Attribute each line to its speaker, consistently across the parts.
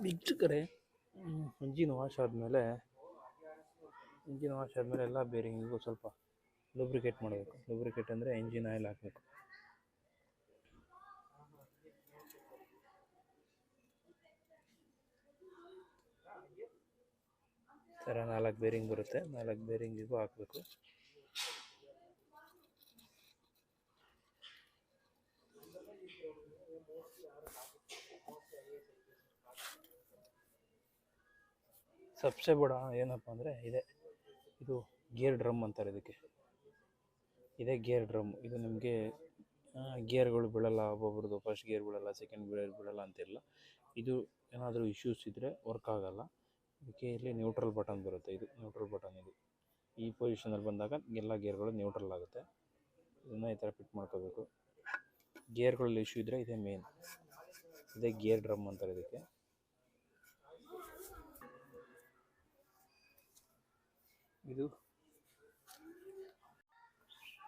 Speaker 1: Next ಕಡೆ engine wash ಆದಮೇಲೆ ಎಲ್ಲ ಬೇರಿಂಗಿಗೂ ಸ್ವಲ್ಪ ಲೂಬ್ರಿಕೇಟ್ ಮಾಡಬೇಕು. ಲೂಬ್ರಿಕೇಟ್ ಅಂದರೆ ಇಂಜಿನ್ ಆಯಿಲ್ ಹಾಕಬೇಕು. ಥರ 4 ಬೇರಿಂಗ್ ಬರುತ್ತೆ, 4 ಬೇರಿಂಗಿಗೂ ಹಾಕಬೇಕು. ಸಬ್ಸೆ ಬಡ ಏನಪ್ಪ ಅಂದರೆ ಇದು ಗೇರ್ ಡ್ರಮ್ ಅಂತಾರೆ ಇದಕ್ಕೆ. ಇದೇ ಗೇರ್ ಡ್ರಮ್. ಇದು ನಿಮಗೆ ಗೇರ್ಗಳು ಬೀಳಲ್ಲ, ಒಬ್ಬೊಬ್ರದ್ದು ಫಸ್ಟ್ ಗೇರ್ ಬೀಳಲ್ಲ, ಸೆಕೆಂಡ್ ಗೇರ್ ಬೀಳಲ್ಲ ಅಂತಿಲ್ಲ. ಇದು ಏನಾದರೂ ಇಶ್ಯೂಸ್ ಇದ್ದರೆ ವರ್ಕ್ ಆಗಲ್ಲ. ಇದಕ್ಕೆ ಇಲ್ಲಿ ನ್ಯೂಟ್ರಲ್ ಬಟನ್ ಬರುತ್ತೆ. ಇದು ನ್ಯೂಟ್ರಲ್ ಬಟನ್. ಇದು ಈ ಪೊಸಿಷನಲ್ಲಿ ಬಂದಾಗ ಎಲ್ಲ ಗೇರ್ಗಳು ನ್ಯೂಟ್ರಲ್ ಆಗುತ್ತೆ. ಇದನ್ನು ಈ ಥರ ಫಿಟ್ ಮಾಡ್ಕೋಬೇಕು. ಗೇರ್ಗಳಲ್ಲಿ ಇಶ್ಯೂ ಇದ್ದರೆ ಇದೇ ಮೇನ್. ಇದೇ ಗೇರ್ ಡ್ರಮ್ ಅಂತಾರೆ ಇದಕ್ಕೆ.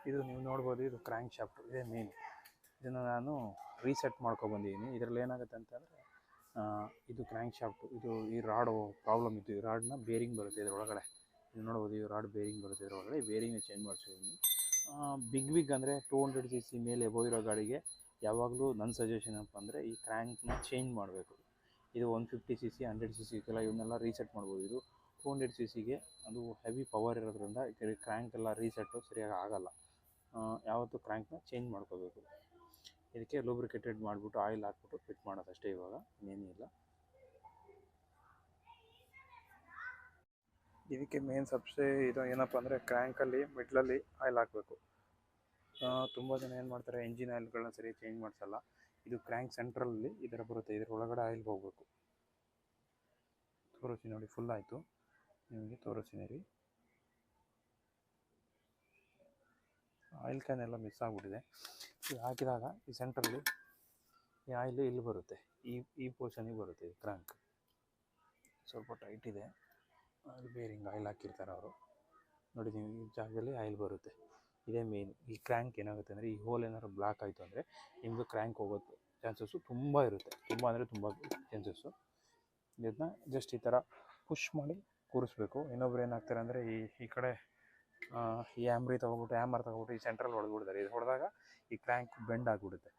Speaker 1: ಇದು ನೀವು ನೋಡ್ಬೋದು, ಇದು ಕ್ರ್ಯಾಂಕ್ ಶಾಫ್ಟು. ಇದೇ ಮೇನ್. ಇದನ್ನು ನಾನು ರೀಸೆಟ್ ಮಾಡ್ಕೊಬಂದಿದ್ದೀನಿ. ಇದರಲ್ಲಿ ಏನಾಗುತ್ತೆ ಅಂತಂದರೆ ಇದು ಕ್ರ್ಯಾಂಕ್ ಶಾಫ್ಟು. ಈ ರಾಡು ಪ್ರಾಬ್ಲಮ್ ಇತ್ತು. ಈ ರಾಡ್ನ ಬೇರಿಂಗ್ ಬರುತ್ತೆ ಇದರೊಳಗಡೆ. ನೀವು ನೋಡ್ಬೋದು, ಈ ರಾಡ್ ಬೇರಿಂಗ್ ಬರುತ್ತೆ ಇದರೊಳಗಡೆ. ಈ ಬೇರಿಂಗ್ನ ಚೇಂಜ್ ಮಾಡಿಸಿದ್ದೀನಿ. ಬಿಗ್ ಅಂದರೆ 200 cc ಮೇಲೆ ಎಬೋ ಇರೋ ಗಾಡಿಗೆ ಯಾವಾಗಲೂ ನನ್ನ ಸಜೆಷನ್ ಏನಪ್ಪ ಅಂದರೆ ಈ ಕ್ರ್ಯಾಂಕ್ನ ಚೇಂಜ್ ಮಾಡಬೇಕು. ಇದು 150 cc 100 cc ಇವನ್ನೆಲ್ಲ ರೀಸೆಟ್ ಮಾಡ್ಬೋದು. ಇದು 200 cc ಅದು ಹೆವಿ ಪವರ್ ಇರೋದ್ರಿಂದ ಕ್ರ್ಯಾಂಕ್ ಎಲ್ಲ ರೀಸೆಟ್ಟು ಸರಿಯಾಗಿ ಆಗಲ್ಲ. ಯಾವತ್ತೂ ಕ್ರ್ಯಾಂಕ್ನ ಚೇಂಜ್ ಮಾಡ್ಕೋಬೇಕು. ಇದಕ್ಕೆ ಲೂಬ್ರಿಕೇಟೆಡ್ ಮಾಡಿಬಿಟ್ಟು ಆಯಿಲ್ ಹಾಕ್ಬಿಟ್ಟು ಫಿಟ್ ಮಾಡೋದಷ್ಟೇ. ಇವಾಗ ಇನ್ನೇನಿಲ್ಲ. ಇದಕ್ಕೆ ಮೇನ್ ಸಬ್ಸೆ ಇದು ಏನಪ್ಪ ಅಂದರೆ ಕ್ರ್ಯಾಂಕಲ್ಲಿ ಮಿಡ್ಲಲ್ಲಿ ಆಯಿಲ್ ಹಾಕಬೇಕು. ತುಂಬ ಜನ ಏನು ಮಾಡ್ತಾರೆ, ಇಂಜಿನ್ ಆಯಿಲ್ಗಳನ್ನ ಸರಿಯಾಗಿ ಚೇಂಜ್ ಮಾಡಿಸಲ್ಲ. ಇದು ಕ್ರ್ಯಾಂಕ್ ಸೆಂಟ್ರಲ್ಲಿ ಈ ಥರ ಬರುತ್ತೆ. ಇದರ ಒಳಗಡೆ ಆಯಿಲ್ ಹೋಗಬೇಕು. ತೋರಿಸ್ತೀನಿ ನೋಡಿ, ಫುಲ್ ಆಯಿತು. ನಿಮಗೆ ತೋರಿಸ್ತೀನಿ ರೀ. ಆಯಿಲ್ ಕ್ಯಾನ್ ಎಲ್ಲ ಮಿಸ್ ಆಗಿಬಿಟ್ಟಿದೆ. ಇದು ಹಾಕಿದಾಗ ಈ ಸೆಂಟ್ರಲ್ಲಿ ಈ ಆಯಿಲ್ ಇಲ್ಲಿ ಬರುತ್ತೆ. ಈ ಪೋರ್ಷನಿಗೆ ಬರುತ್ತೆ. ಇದು ಕ್ರ್ಯಾಂಕ್ ಸ್ವಲ್ಪ ಟೈಟ್ ಇದೆ. ಅದು ಬೇರಿಂಗ್ ಆಯಿಲ್ ಹಾಕಿರ್ತಾರೆ ಅವರು. ನೋಡಿ, ನೀವು ಈ ಜಾಗದಲ್ಲಿ ಆಯಿಲ್ ಬರುತ್ತೆ. ಇದೇ ಮೇನ್. ಈ ಕ್ರ್ಯಾಂಕ್ ಏನಾಗುತ್ತೆ ಅಂದರೆ ಈ ಹೋಲ್ ಏನಾದ್ರು ಬ್ಲಾಕ್ ಆಯಿತು ಅಂದರೆ ನಿಮ್ಮದು ಕ್ರ್ಯಾಂಕ್ ಹೋಗೋದು ಚಾನ್ಸಸ್ಸು ತುಂಬ ಇರುತ್ತೆ. ತುಂಬ ಅಂದರೆ ತುಂಬ ಚಾನ್ಸಸ್ಸು. ಇದನ್ನ ಜಸ್ಟ್ ಈ ಥರ ಪುಷ್ ಮಾಡಿ ಕೂರಿಸ್ಬೇಕು. ಇನ್ನೊಬ್ರು ಏನಾಗ್ತಾರೆ ಅಂದರೆ ಈ ಕಡೆ ಈ ಹ್ಯಾಮರ್ ತಗೊಬಿಟ್ಟು ಈ ಸೆಂಟ್ರಲ್ಲಿ ಹೊಡೆದ್ಬಿಡ್ತಾರೆ. ಇದು ಹೊಡೆದಾಗ ಈ ಕ್ರ್ಯಾಂಕ್ ಬೆಂಡ್ ಆಗಿಬಿಡುತ್ತೆ.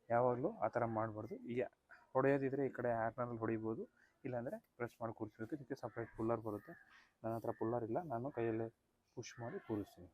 Speaker 1: ಯಾವಾಗಲೂ ಆ ಥರ ಮಾಡಬಾರ್ದು. ಈಗ ಹೊಡೆಯೋದಿದ್ರೆ ಈ ಕಡೆ ಹ್ಯಾಮರಲ್ಲಿ ಹೊಡಿಬೋದು, ಇಲ್ಲಾಂದರೆ ಪ್ರೆಸ್ ಮಾಡಿ ಕೂರಿಸ್ಬೇಕು. ಇದಕ್ಕೆ ಸಪ್ರೇಟ್ ಪುಲ್ಲರ್ ಬರುತ್ತೆ. ನನ್ನ ಹತ್ರ ಪುಲ್ಲರ್ ಇಲ್ಲ, ನಾನು ಕೈಯಲ್ಲೇ ಪುಷ್ ಮಾಡಿ ಕೂರಿಸ್ತೀನಿ.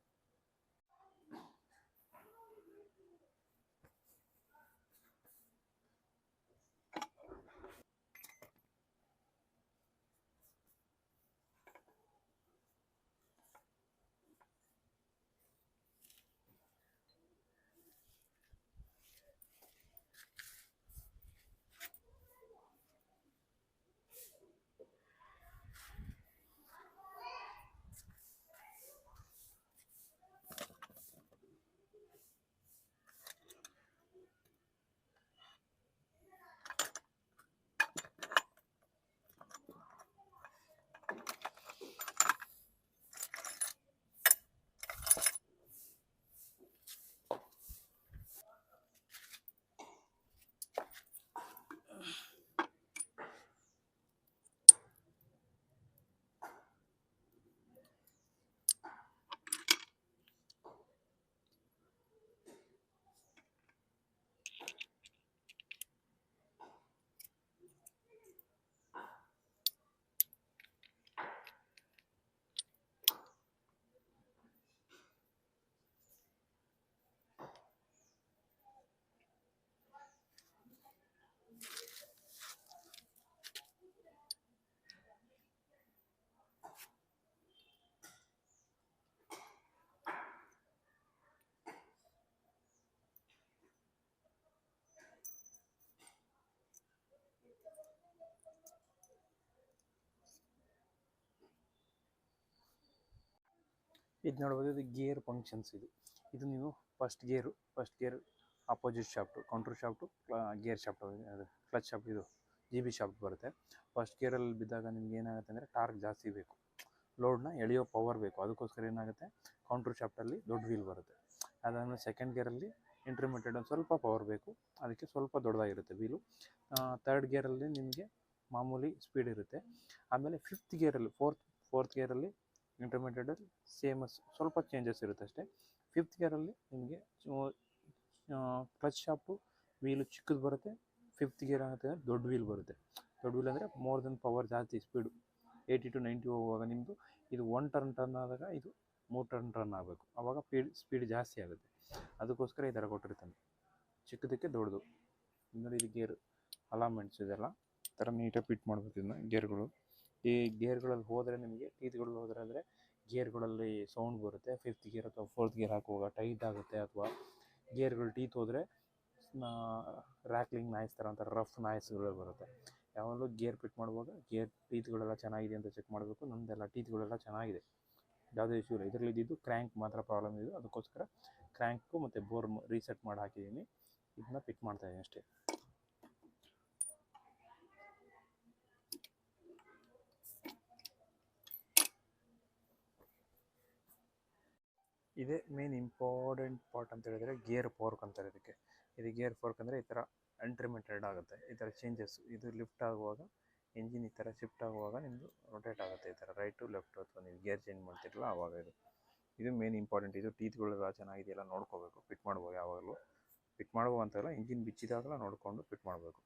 Speaker 1: ಇದು ನೋಡ್ಬೋದು, ಇದು ಗೇರ್ ಫಂಕ್ಷನ್ಸ್. ಇದು ನೀವು first gear opposite shaft, counter shaft, gear shaft, ಅದು ಕ್ಲಚ್ ಶಾಫ್ಟ್, ಇದು GB ಶಾಫ್ಟ್ ಬರುತ್ತೆ. ಫಸ್ಟ್ ಗೇರಲ್ಲಿ ಬಿದ್ದಾಗ ನಿಮ್ಗೆ ಏನಾಗುತ್ತೆ ಅಂದರೆ ಟಾರ್ಕ್ ಜಾಸ್ತಿ ಬೇಕು, ಲೋಡ್ನ ಎಳೆಯೋ ಪವರ್ ಬೇಕು. ಅದಕ್ಕೋಸ್ಕರ ಏನಾಗುತ್ತೆ, ಕೌಂಟ್ರ್ ಶಾಫ್ಟಲ್ಲಿ ದೊಡ್ಡ ವೀಲ್ ಬರುತ್ತೆ. ಅದಾದಮೇಲೆ ಸೆಕೆಂಡ್ ಗೇರಲ್ಲಿ ಇಂಟರ್ಮೀಡಿಯೇಟ್ ಒಂದು ಸ್ವಲ್ಪ ಪವರ್ ಬೇಕು, ಅದಕ್ಕೆ ಸ್ವಲ್ಪ ದೊಡ್ಡದಾಗಿರುತ್ತೆ ವೀಲು. ಥರ್ಡ್ ಗೇರಲ್ಲಿ ನಿಮಗೆ ಮಾಮೂಲಿ ಸ್ಪೀಡ್ ಇರುತ್ತೆ. ಆಮೇಲೆ ಫಿಫ್ತ್ ಗೇರಲ್ಲಿ ಫೋರ್ತ್ ಗೇರಲ್ಲಿ ಇಂಟರ್ಮೀಡಿಯೇಟಲ್ಲಿ ಸೇಮ್ ಸ್ವಲ್ಪ ಚೇಂಜಸ್ ಇರುತ್ತೆ ಅಷ್ಟೇ. ಫಿಫ್ತ್ ಗೇರಲ್ಲಿ ನಿಮಗೆ ಕ್ಲಚ್ ಶಾಫ್ಟು ವೀಲು ಚಿಕ್ಕದು ಬರುತ್ತೆ. ಫಿಫ್ತ್ ಗೇರ್ ಆಗುತ್ತೆ ದೊಡ್ಡ ವೀಲ್ ಬರುತ್ತೆ. ದೊಡ್ಡ ವೀಲ್ ಅಂದರೆ ಮೋರ್ ದೆನ್ ಪವರ್ ಜಾಸ್ತಿ ಸ್ಪೀಡು 80 to 90 ಹೋಗುವಾಗ ನಿಮ್ಮದು ಇದು 1 ಟರ್ನ್ ಆದಾಗ ಇದು 3 ಟರ್ನ್ ಆಗಬೇಕು. ಆವಾಗ ಸ್ಪೀಡ್ ಜಾಸ್ತಿ ಆಗುತ್ತೆ. ಅದಕ್ಕೋಸ್ಕರ ಈ ಥರ ಕೊಟ್ಟಿರ್ತಾನೆ, ಚಿಕ್ಕದಕ್ಕೆ ದೊಡ್ಡದು. ನೋಡಿ ಇದು ಗೇರ್ ಅಲಾಮೆಂಟ್ಸ್ ಇದೆಲ್ಲ ಈ ಥರ ನೀಟಾಗಿ ಫಿಟ್ ಮಾಡಬೇಕು. ಇದನ್ನ ಗೇರ್ಗಳು ಈ ಗೇರ್ಗಳಲ್ಲಿ ಹೋದರೆ ನಿಮಗೆ ಟೀತ್ಗಳಲ್ಲಿ ಹೋದರೆ ಅಂದರೆ ಗೇರ್ಗಳಲ್ಲಿ ಸೌಂಡ್ ಬರುತ್ತೆ. ಫಿಫ್ತ್ ಗೇರ್ ಅಥವಾ ಫೋರ್ತ್ ಗೇರ್ ಹಾಕುವಾಗ ಟೈಟ್ ಆಗುತ್ತೆ, ಅಥವಾ ಗೇರ್ಗಳು ಟೀತ್ ಹೋದರೆ ರ್ಯಾಕ್ಲಿಂಗ್ ನಾಯ್ಸ್ ಥರ ಒಂಥರ ರಫ್ ನಾಯ್ಸ್ಗಳು ಬರುತ್ತೆ. ಯಾವಾಗಲೂ ಗೇರ್ ಫಿಟ್ ಮಾಡುವಾಗ ಗೇರ್ ಟೀತ್ಗಳೆಲ್ಲ ಚೆನ್ನಾಗಿದೆ ಅಂತ ಚೆಕ್ ಮಾಡಬೇಕು. ನಮ್ಮದೆಲ್ಲ ಟೀತ್ಗಳೆಲ್ಲ ಚೆನ್ನಾಗಿದೆ, ಯಾವುದೇ ಇಶ್ಯೂ ಇಲ್ಲ. ಇದರಲ್ಲಿ ಇದ್ದಿದ್ದು ಕ್ರ್ಯಾಂಕ್ ಮಾತ್ರ ಪ್ರಾಬ್ಲಮ್ ಇದೆ. ಅದಕ್ಕೋಸ್ಕರ ಕ್ರ್ಯಾಂಕು ಮತ್ತು ಬೋರ್ ರೀಸೆಟ್ ಮಾಡಿ ಹಾಕಿದ್ದೀನಿ. ಇದನ್ನ ಫಿಟ್ ಮಾಡ್ತಾಯಿದ್ದೀನಿ ಅಷ್ಟೇ. ಇದೇ ಮೇನ್ ಇಂಪಾರ್ಟೆಂಟ್ ಪಾರ್ಟ್ ಅಂತ ಹೇಳಿದರೆ ಗೇರ್ ಫೋರ್ಕ್ ಅಂತಾರೆ ಇದಕ್ಕೆ. ಇದು ಗೇರ್ ಫೋರ್ಕ್ ಅಂದರೆ ಈ ಥರ ಇಂಟರ್ಮಿಟೆಡ್ ಆಗುತ್ತೆ, ಈ ಥರ ಚೇಂಜಸ್. ಇದು ಲಿಫ್ಟ್ ಆಗುವಾಗ ಇಂಜಿನ್ ಈ ಥರ ಶಿಫ್ಟ್ ಆಗುವಾಗ ನಿಮ್ಮದು ರೊಟೇಟ್ ಆಗುತ್ತೆ ಈ ಥರ ರೈಟ್ ಟು ಲೆಫ್ಟ್, ಅಥವಾ ನೀವು ಗೇರ್ ಚೇಂಜ್ ಮಾಡ್ತಿರಲ್ಲ ಆವಾಗ. ಇದು ಮೇನ್ ಇಂಪಾರ್ಟೆಂಟ್. ಇದು ಟೀತ್ಗಳೆಲ್ಲ ಚೆನ್ನಾಗಿದೆಯಲ್ಲ ನೋಡ್ಕೋಬೇಕು ಫಿಟ್ ಮಾಡುವಾಗ. ಯಾವಾಗಲೂ ಫಿಟ್ ಮಾಡುವ ಅಂತಲ್ಲ, ಇಂಜಿನ್ ಬಿಚ್ಚಿದಾಗಲ ನೋಡಿಕೊಂಡು ಫಿಟ್ ಮಾಡಬೇಕು.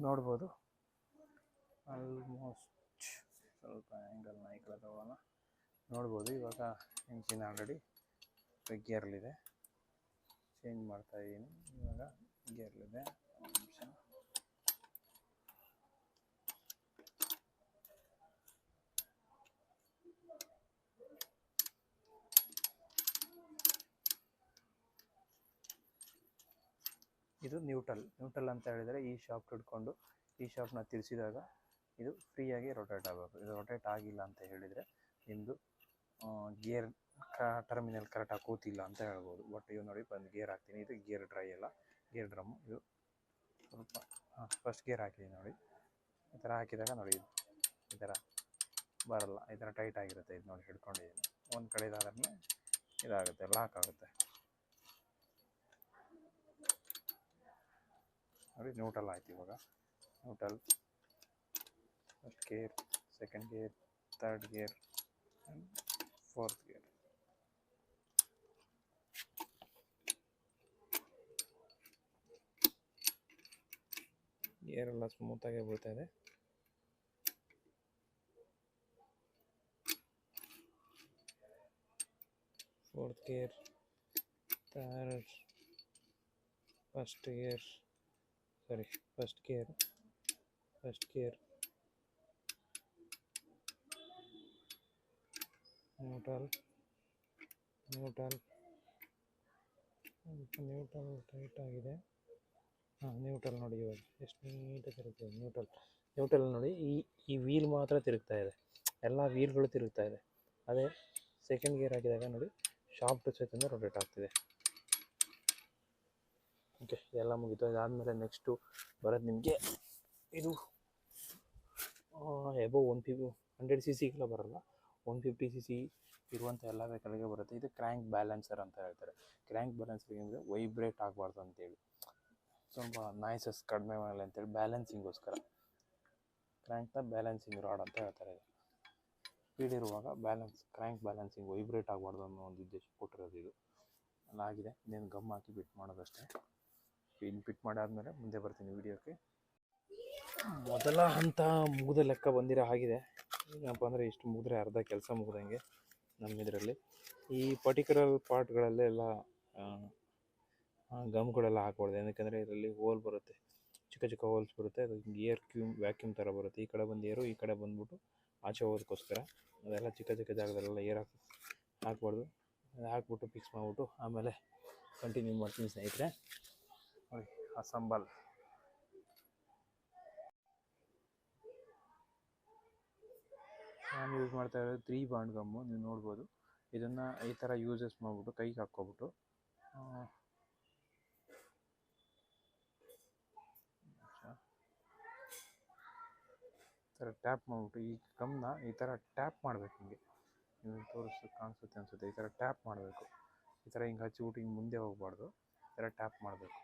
Speaker 1: ನೋಡ್ಬೋದು ಆಲ್ಮೋಸ್ಟ್ ಸ್ವಲ್ಪ ಆ್ಯಂಗಲ್ನ ಈ ಕಡೆ ತಗೊಳ್ಳೋಣ. ನೋಡ್ಬೋದು ಇವಾಗ ಇಂಜಿನ್ ಆಲ್ರೆಡಿ ಗೇರ್ಲಿದೆ. ಚೇಂಜ್ ಮಾಡ್ತಾ ಇದ್ದೀನಿ. ಇವಾಗ ಗೇರ್ಲಿದೆ. ನಿಮಿಷ. ಇದು ನ್ಯೂಟ್ರಲ್ ಅಂತ ಹೇಳಿದರೆ ಈ ಶಾಫ್ಟ್ ಹಿಡ್ಕೊಂಡು ಈ ಶಾಫ್ಟ್ನ ತಿರ್ಸಿದಾಗ ಇದು ಫ್ರೀಯಾಗಿ ರೊಟೇಟ್ ಆಗಬೇಕು. ಇದು ರೊಟೇಟ್ ಆಗಿಲ್ಲ ಅಂತ ಹೇಳಿದರೆ ನಿಮ್ಮದು ಗೇರ್ ಟರ್ಮಿನಲ್ ಕರೆಕ್ಟಾಗಿ ಕೂತಿಲ್ಲ ಅಂತ ಹೇಳ್ಬೋದು. ಬಟ್ ಇವು ನೋಡಿ ಬಂದು ಗೇರ್ ಹಾಕ್ತೀನಿ, ಇದು ಗೇರ್ ಡ್ರೈ ಅಲ್ಲ, ಗೇರ್ ಡ್ರಮ್ಮು. ಇದು ಸ್ವಲ್ಪ ಫಸ್ಟ್ ಗೇರ್ ಹಾಕಿದ್ದೀನಿ ನೋಡಿ. ಈ ಥರ ಹಾಕಿದಾಗ ನೋಡಿ ಈ ಥರ ಬರಲ್ಲ, ಈ ಥರ ಟೈಟ್ ಆಗಿರುತ್ತೆ. ಇದು ನೋಡಿ ಹಿಡ್ಕೊಂಡಿದ್ದೀನಿ, ಒಂದು ಕಡೆ ಇದಾದ್ಮೇಲೆ ಇದಾಗುತ್ತೆ, ಲಾಕ್ ಆಗುತ್ತೆ ನೋಡಿ. ನ್ಯೂಟ್ರಲ್ ಆಯ್ತು. ಇವಾಗ neutral, first gear, second gear, third gear and fourth gear. ಗೇರೆಲ್ಲ ಸ್ಮೂತಾಗಿ ಬೀಳ್ತಾ ಇದೆ. Fourth gear, third, first gear, neutral tight ಆಗಿದೆ. ನ್ಯೂಟ್ರಲ್ ನೋಡಿ ಇವಾಗ ಎಷ್ಟು ನೀಟಾಗಿ ತಿರುಗ್ತದೆ. ನ್ಯೂಟ್ರಲ್ ನೋಡಿ, ಈ ವೀಲ್ ಮಾತ್ರ ತಿರುಗ್ತಾ ಇದೆ, ಎಲ್ಲ ವೀಲ್ಗಳು ತಿರುಗ್ತಾ ಇದೆ. ಅದೇ ಸೆಕೆಂಡ್ ಗೇರ್ ಹಾಕಿದಾಗ ನೋಡಿ ಶಾಫ್ಟ್ ಸಹಿತ ರೊಟೇಟ್ ಆಗ್ತಿದೆ. ಓಕೆ, ಎಲ್ಲ ಮುಗಿತು. ಅದಾದಮೇಲೆ ನೆಕ್ಸ್ಟು ಬರೋದು ನಿಮಗೆ ಇದು ಎಬೋ 100 cc ಬರಲ್ಲ, 150 cc ಇರುವಂಥ ಎಲ್ಲ ವೆಹಿಕಲ್ಗೆ ಬರುತ್ತೆ. ಇದು ಕ್ರ್ಯಾಂಕ್ ಬ್ಯಾಲೆನ್ಸರ್ ಅಂತ ಹೇಳ್ತಾರೆ. ಕ್ರ್ಯಾಂಕ್ ಬ್ಯಾಲೆನ್ಸರ್ ಅಂದರೆ ವೈಬ್ರೇಟ್ ಆಗಬಾರ್ದು ಅಂತೇಳಿ, ಸ್ವಲ್ಪ ನಾಯ್ಸಸ್ ಕಡಿಮೆ ಮಾಡಲಿ ಅಂತೇಳಿ, ಬ್ಯಾಲೆನ್ಸಿಂಗೋಸ್ಕರ ಕ್ರ್ಯಾಂಕ್ನ ಬ್ಯಾಲೆನ್ಸಿಂಗ್ ರಾಡ್ ಅಂತ ಹೇಳ್ತಾರೆ. ಸ್ಪೀಡ್ ಇರುವಾಗ ಕ್ರ್ಯಾಂಕ್ ಬ್ಯಾಲೆನ್ಸಿಂಗ್ ವೈಬ್ರೇಟ್ ಆಗಬಾರ್ದು ಅನ್ನೋ ಒಂದು ಉದ್ದೇಶ ಕೊಟ್ಟಿರೋದು ಇದು. ಅಲ್ಲಾಗಿದೆ, ಇನ್ನೇನು ಗಮ್ ಹಾಕಿ ಬಿಟ್ ಮಾಡೋದಷ್ಟೇ. ಇನ್ನು ಫಿಟ್ ಮಾಡಾದ್ಮೇಲೆ ಮುಂದೆ ಬರ್ತೀನಿ ವೀಡಿಯೋಕ್ಕೆ. ಮೊದಲ ಹಂತ ಮುಗಿದ ಲೆಕ್ಕ ಬಂದಿರೋ ಆಗಿದೆ. ಏನಪ್ಪ ಅಂದರೆ ಇಷ್ಟು ಮುಗಿದ್ರೆ ಅರ್ಧ ಕೆಲಸ ಮುಗ್ದಂಗೆ ನಮ್ಮ ಇದರಲ್ಲಿ. ಈ ಪರ್ಟಿಕ್ಯುಲರ್ ಪಾರ್ಟ್ಗಳಲ್ಲೆಲ್ಲ ಗಮ್ಗಳೆಲ್ಲ ಹಾಕ್ಬಾರ್ದು, ಏನಕ್ಕೆ ಇದರಲ್ಲಿ ಹೋಲ್ ಬರುತ್ತೆ, ಚಿಕ್ಕ ಹೋಲ್ಸ್ ಬರುತ್ತೆ. ಅದು ಏರ್ ವ್ಯಾಕ್ಯೂಮ್ ಥರ ಬರುತ್ತೆ. ಈ ಕಡೆ ಬಂದು ಏರು, ಈ ಕಡೆ ಬಂದ್ಬಿಟ್ಟು ಆಚೆ ಹೋಗೋದಕ್ಕೋಸ್ಕರ ಅದೆಲ್ಲ ಚಿಕ್ಕ ಜಾಗದಲ್ಲೆಲ್ಲ ಏರ್ ಹಾಕ್ಬಾರ್ದು. ಅದು ಹಾಕ್ಬಿಟ್ಟು ಫಿಕ್ಸ್ ಮಾಡಿಬಿಟ್ಟು ಆಮೇಲೆ ಕಂಟಿನ್ಯೂ ಮಾಡ್ತೀನಿ ಸ್ನೇಹಿತರೆ. ನೋಡಿ ಅಸಂಬಲ್. ನಾನು ಯೂಸ್ ಮಾಡ್ತಾ ಇರೋದು 3 ಬಾಂಡ್ ಗಮ್ಮು, ನೀವು ನೋಡ್ಬೋದು. ಇದನ್ನು ಈ ಥರ ಯೂಸಸ್ ಮಾಡಿಬಿಟ್ಟು ಕೈಗೆ ಹಾಕ್ಕೊಬಿಟ್ಟು ಈ ಥರ ಟ್ಯಾಪ್ ಮಾಡಿಬಿಟ್ಟು ಈ ಗಮ್ನ ಈ ಥರ ಟ್ಯಾಪ್ ಮಾಡಬೇಕು. ಹಿಂಗೆ ನೀವು ಕಾಣಿಸುತ್ತೆ ಅನಿಸುತ್ತೆ, ಈ ಥರ ಟ್ಯಾಪ್ ಮಾಡಬೇಕು. ಈ ಥರ ಹಿಂಗೆ ಹಚ್ಚಿಬಿಟ್ಟು ಹಿಂಗೆ ಮುಂದೆ ಹೋಗಬಾರ್ದು, ಈ ಥರ ಟ್ಯಾಪ್ ಮಾಡಬೇಕು.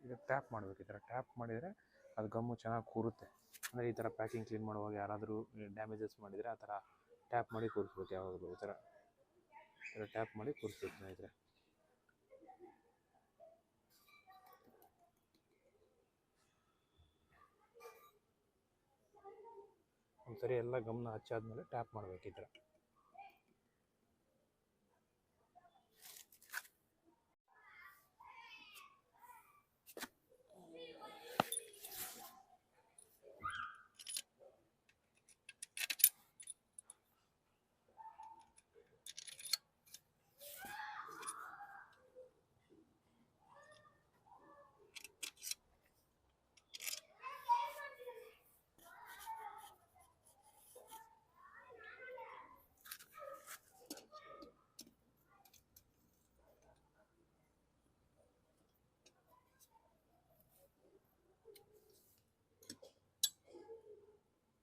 Speaker 1: ಇದು ಟ್ಯಾಪ್ ಮಾಡಬೇಕು. ಈ ಥರ ಟ್ಯಾಪ್ ಮಾಡಿದರೆ ಅದು ಗಮ್ಮು ಚೆನ್ನಾಗಿ ಕೂರುತ್ತೆ. ಅಂದರೆ ಈ ಥರ ಪ್ಯಾಕಿಂಗ್ ಕ್ಲೀನ್ ಮಾಡುವಾಗ ಯಾರಾದರೂ ಡ್ಯಾಮೇಜಸ್ ಮಾಡಿದರೆ ಆ ಥರ ಟ್ಯಾಪ್ ಮಾಡಿ ಕೂರಿಸ್ಬೇಕು. ಯಾವಾಗಲೂ ಈ ಥರ ಟ್ಯಾಪ್ ಮಾಡಿ ಕೂರಿಸ್ಬೇಕು ಸ್ನೇಹಿತರೆ. ಒಂದ್ಸರಿ ಎಲ್ಲ ಗಮ್ನ ಹಚ್ಚಾದ್ಮೇಲೆ ಟ್ಯಾಪ್ ಮಾಡಬೇಕು ಈ ಥರ.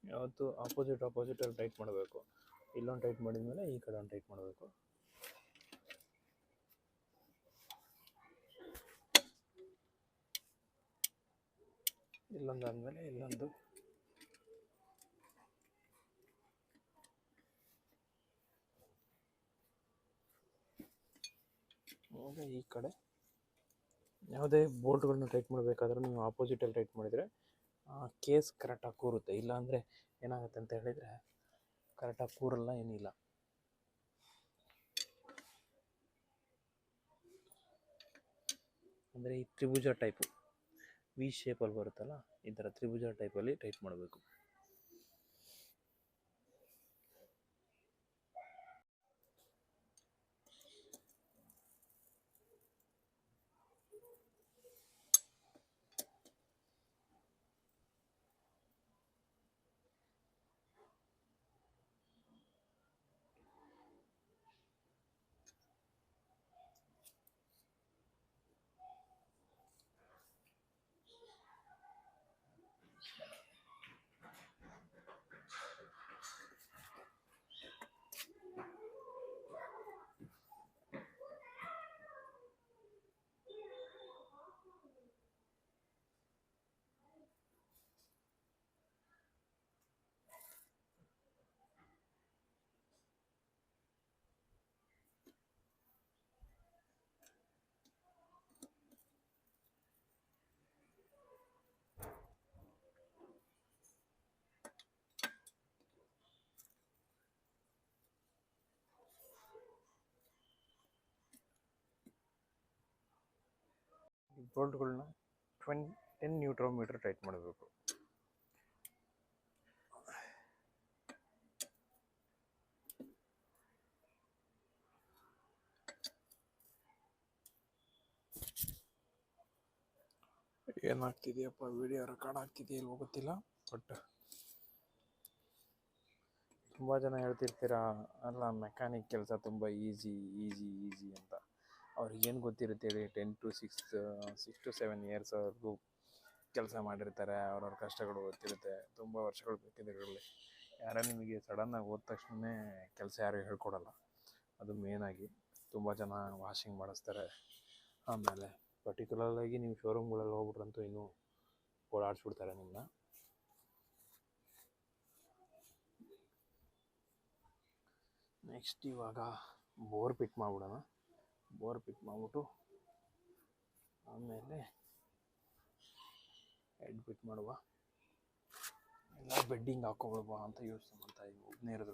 Speaker 1: ಯಾವತ್ತು ಆಪೋಸಿಟಲ್ಲಿ ಟೈಟ್ ಮಾಡಬೇಕು. ಇಲ್ಲೊಂದು ಟೈಟ್ ಮಾಡಿದ್ಮೇಲೆ ಈ ಕಡೆ ಒಂದು ಟೈಟ್ ಮಾಡಬೇಕು. ಇಲ್ಲೊಂದಾದ್ಮೇಲೆ ಇಲ್ಲೊಂದು. ಈ ಕಡೆ ಯಾವುದೇ ಬೋಲ್ಟ್ಗಳನ್ನ ಟೈಟ್ ಮಾಡಬೇಕಾದ್ರೂ ನೀವು ಆಪೋಸಿಟಲ್ಲಿ ಟೈಟ್ ಮಾಡಿದರೆ ಕೇಸ್ ಕರೆಕ್ಟಾಗಿ ಕೂರುತ್ತೆ. ಇಲ್ಲಾಂದರೆ ಏನಾಗುತ್ತೆ ಅಂತ ಹೇಳಿದರೆ ಕರೆಕ್ಟಾಗಿ ಕೂರಲ್ಲ, ಏನಿಲ್ಲ. ಅಂದರೆ ಈ ತ್ರಿಭುಜ ಟೈಪು ವಿ ಶೇಪಲ್ಲಿ ಬರುತ್ತಲ್ಲ, ಈ ಥರ ತ್ರಿಭುಜ ಟೈಪಲ್ಲಿ ಟೈಟ್ ಮಾಡಬೇಕು. ಬೋಲ್ಟ್ಗಳನ್ನ 10 ನ್ಯೂಟ್ರನ್ ಮೀಟರ್ ಟೈಟ್ ಮಾಡಬೇಕು. ಏನಾಗ್ತಿದೆಯಪ್ಪ, ವಿಡಿಯೋ ರೆಕಾರ್ಡ್ ಆಗ್ತಿದೆಯಲ್ವೋ ಗೊತ್ತಿಲ್ಲ. ಬಟ್ ತುಂಬ ಜನ ಹೇಳ್ತಿರ್ತೀರಾ, ಅಲ್ಲ ಮೆಕ್ಯಾನಿಕ್ ಕೆಲಸ ತುಂಬ ಈಸಿ ಅಂತ. ಅವ್ರಿಗೇನು ಗೊತ್ತಿರುತ್ತೆ ಹೇಳಿ? 6 to 7 ಇಯರ್ಸ್ ಅವ್ರಿಗೂ ಕೆಲಸ ಮಾಡಿರ್ತಾರೆ. ಅವ್ರವ್ರ ಕಷ್ಟಗಳು ಗೊತ್ತಿರುತ್ತೆ. ತುಂಬ ವರ್ಷಗಳು ಬೇಕಿದೆ ಇದರಲ್ಲಿ. ಯಾರೋ ನಿಮಗೆ ಸಡನ್ನಾಗಿ ಹೋದ ತಕ್ಷಣ ಕೆಲಸ ಯಾರು ಹೇಳ್ಕೊಡಲ್ಲ. ಅದು ಮೇನಾಗಿ ತುಂಬ ಜನ ವಾಷಿಂಗ್ ಮಾಡಿಸ್ತಾರೆ. ಆಮೇಲೆ ಪರ್ಟಿಕ್ಯುಲರಾಗಿ ನೀವು ಶೋರೂಮ್ಗಳಲ್ಲಿ ಹೋಗ್ಬಿಟ್ರಂತೂ ಇನ್ನೂ ಓಡಾಡಿಸ್ಬಿಡ್ತಾರೆ ನಿಮ್ಮನ್ನ. ನೆಕ್ಸ್ಟ್ ಇವಾಗ ಬೋರ್ ಪಿಟ್ ಮಾಡಿಬಿಡೋಣ. ಬೋರ್ ಪಿಟ್ ಮಾಡಿಬಿಟ್ಟು ಆಮೇಲೆ ಹೆಡ್ ಪಿಟ್ ಮಾಡುವ, ಎಲ್ಲ ಬೆಡ್ಡಿಂಗ್ ಹಾಕ್ಕೊಬಿಡುವ ಅಂತ ಯೋಚನೆ ಮಾಡ್ತಾ ಇದ್ದೀನಿ ಒಬ್ಬನೇ ಇರೋದು.